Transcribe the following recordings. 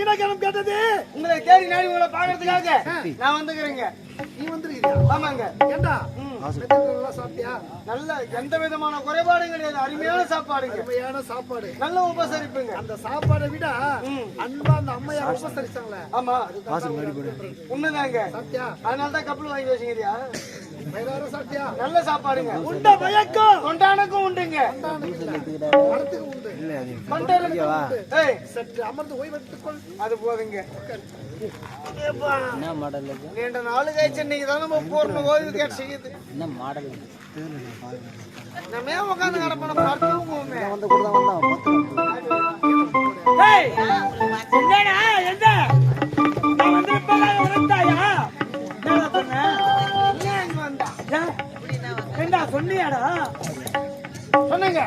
என்ன காரணம் கேட்டது? உங்களை தேடி நாடி உங்களை பாக்குறதுக்காக நான் வந்துக்கிறேங்க. நீ வந்துருக்கியா? ஆமாங்க. ஏண்டா நல்லா சாப்பிட்டியா? நல்ல எந்த விதமான குறைபாடும் கிடையாது. அருமையான சாப்பாடுங்க. அருமையான சாப்பாடு, நல்ல உபசரிப்புங்க. அந்த சாப்பாடை விட அன்பா அந்த அம்மையா உபசரிச்சாங்களே. ஆமா உண்மைதாங்க. சாப்பிட்டியா? அதனாலதான் கப்பல் வாங்கி வச்சுக்கிறியா? வயிறார சாப்பிட்டியா? நல்ல சாப்பாடுங்க. உண்ட மயக்கம் கொண்டானுக்கும் உண்டுங்க. மரத்துக்கு உண்டு. ஏய், சற்று அமர்ந்து ஓய்வெடுத்துக் கொள். அது போதுங்க. நீண்ட நாள் கழிச்சு இன்னைக்கு தான் நம்ம பூர்ண ஓய்வு கேட்டு செய்யுது. நம்ம ஏன் உட்காந்து கிடப்போம்? நம்ம அடுத்தவங்க சொன்னியாடா? சொன்னீங்க.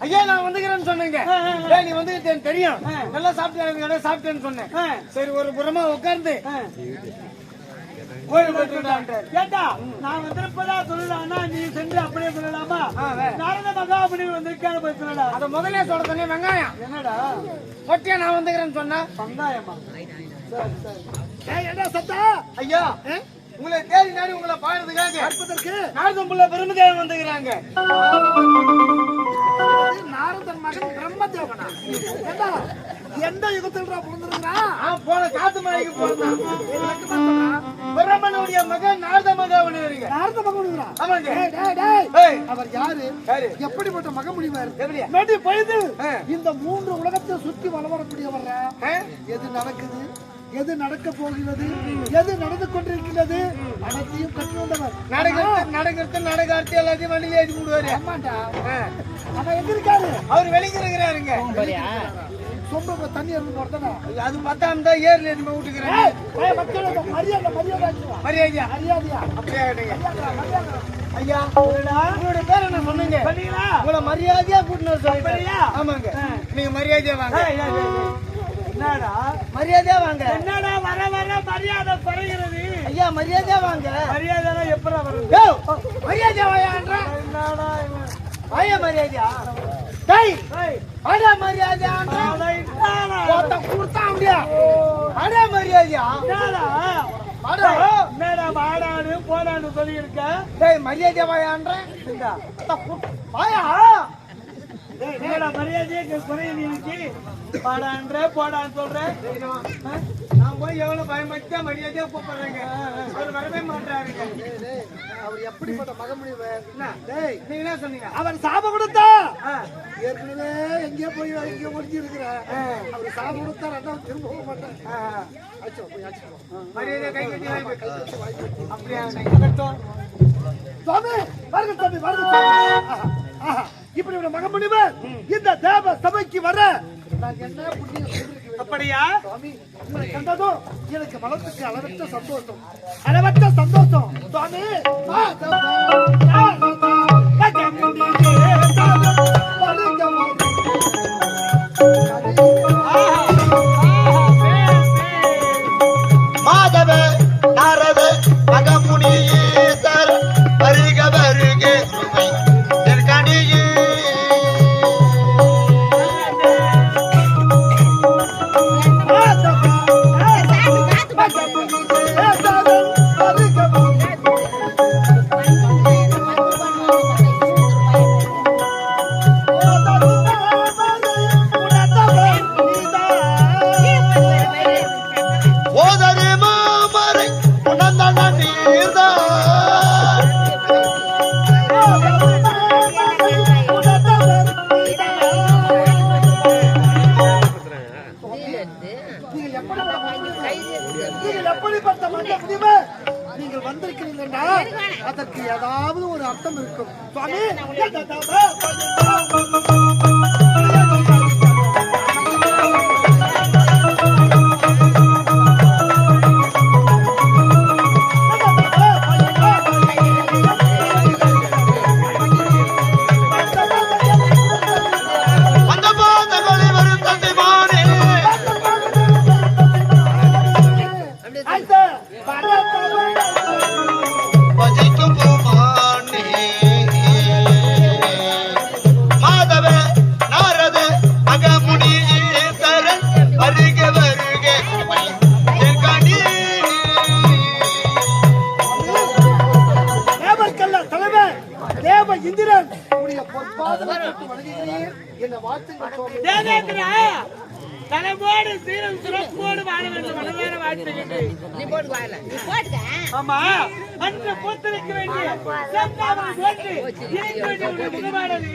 ஐயா நான் வந்துக்கிறேன்னு சொன்னீங்க. நீ வந்து தெரியும், நல்லா சாப்பிட்டேன் சாப்பிட்டேன்னு சொன்னேன். சரி ஒரு புறமா உட்கார்ந்து கேட்டா நான் வந்திருப்பதா சொல்லலாம்னா நீ சென்று அப்படியே சொல்லலாமா? நாரத மகா அப்படின்னு வந்திருக்கான்னு போய் சொல்லடா. அத முதலே சொல்ல சொன்னே. வெங்காயம் என்னடா ஒட்டியா நான் வந்துக்கிறேன்னு சொன்னா வெங்காயமா? சரி என்ன சத்தா? ஐயா உங்களை தேடி நாடி உங்களை பாடுறதுக்காக அற்பதற்கு நாரதம்புள்ள பெருமதேவன் வந்துக்கிறாங்க. நாரதன் மகன் பிரம்மதேவனா? ஏண்டா எந்த யுகத்துல பிறந்திருக்கிறான்? போன காத்து மலைக்கு போறான். பிரம்மனுடைய மகன் நாரத மகன் இருங்க. நாரத மகன். ஆமாங்க. அவர் யாரு? எப்படிப்பட்ட மகமுனிவர்? எப்படியா மேடி பொழுது இந்த 3 உலகத்தை சுற்றி வளவரக்கூடியவர். எது நடக்குது, எது நடக்க போகிறது, எது நடந்து கொண்டிருக்கிறது அனைத்தையும் கற்றுக்கொண்டவர். நடக்கிறது எல்லாத்தையும் வண்டியில ஏற்றி விடுவாரு. ஆமாண்டா. ஆனா எங்க இருக்காரு? அவர் வெளிக்கிற இருக்கிறாருங்க. சொம்ப தண்ணி இருந்து போறதா? அது பத்தாம் தான் ஏர்ல இருந்து விட்டுக்கிறேன். மரியாதை மரியாதையா மரியாதையா அப்படியே ஐயா உங்களுடைய பேர் என்ன சொன்னீங்க? உங்களை மரியாதையா கூட்டினார் சொல்றீங்க. ஆமாங்க. நீங்க மரியாதையா வாங்க. என்னடா மரியாதையா வாங்க. என்னடா வர வர மரியாதை குறைகிறது? ஐயா மரியாதையா வாங்க. மரியாதை எப்படா வருது? மரியாதையா வாயான்ற என்னடா வாயா மரியாதையா? டேய் அட மரியாதையா போட்ட குடுத்தா அப்படியே அட மரியாதையா? என்னடா வாடான்னு போடான்னு சொல்லி இருக்க? டேய் மரியாதையா வாயான்ற வாயா. என்னடா மரியாதையே குறையுது எனக்கு? பாடான்ற போடான்னு சொல்றேன். நான் போய் எவ்வளவு பயன்படுத்தா மரியாதையா கூப்பிடுறேங்க. அவர் வரவே மாட்டாருங்க. அவர் எப்படிப்பட்ட மகமுனிவர்? நீங்க என்ன சொன்னீங்க? அவர் சாபம் கொடுத்தா ஏற்கனவே எங்கேயோ போய் எங்கேயோ ஒழிஞ்சு இருக்கிற அவர் சாபம் கொடுத்தா ரெண்டாவது திரும்ப போக மாட்டேன். மரியாதையா கை கட்டி வாய்ப்பு அப்படியா? சுவாமி வருக சுவாமி வருக சுவாமி. இப்படி ஒரு மகமுனிவர் இந்த தேவ சபைக்கு வர நான் என்ன புண்ணியம் செய்திருக்கிறேன்? அப்படியா? சுவாமி உங்களை கண்டதும் எனக்கு மனத்துக்கு அளவற்ற சந்தோஷம், அளவற்ற சந்தோஷம். சுவாமி மாதவ நாரத மகமுனியேசர் வருக வருக நீங்கள் வந்திருக்கிறீங்கன்னா அதற்கு ஏதாவது ஒரு அர்த்தம் இருக்கும். சுவாமி உடைய பொற்பாதம் வணங்குகிறேன். என்ன வாழ்த்துங்கள் சுவாமி. தேவேந்திரா, தலைமோடு சீரம் சிறப்போடு வாழ வேண்டும் மனதார வாழ்த்துகின்றேன். ஆமா, அன்று பூத்திருக்க வேண்டிய செந்தாமரை போன்று இருக்க வேண்டிய உன்னுடைய முகமானது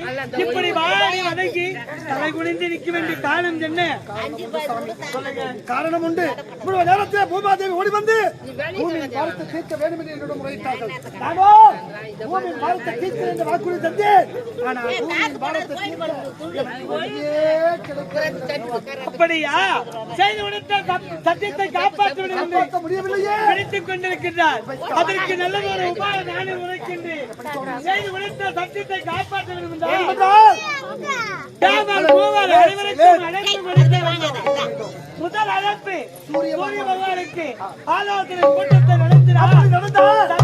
இப்படி வாடி வதங்கி தலை குனிந்து நிற்க வேண்டிய காரணம் என்ன? காரணம் உண்டு. இவ்வளவு நேரத்தில் பூமாதேவி ஓடி வந்து பூமியின் பாரத்தை தீர்க்க வேண்டும் என்று என்னிடம் முறையிட்டார்கள். நானோ பூமியின் பாரத்தை தீர்க்க என்று வாக்குறுதி தந்தேன். ஆனால் பூமியின் பாரத்தை தீர்க்க எனக்கு வழியே கிடைக்கவில்லை. அப்படியா? செய்து உடைத்த சத்தியத்தை காப்பாற்ற வேண்டும் காப்பாற்ற முடியவில்லையே. பிடித்துக் கொண்டிருக்கிறார். அதற்கு நல்ல ஒரு உபாயம் நானே உரைக்கின்றேன். செய்து உடைத்த சத்தியத்தை காப்பாற்ற வேண்டும் என்றால் தேவர் பூவர் அனைவருக்கும் அழைப்பு கொடுக்க வேண்டும். முதல் அழைப்பு சூரிய பகவானுக்கு ஆலோசனை கூட்டத்தை நடத்தினார்.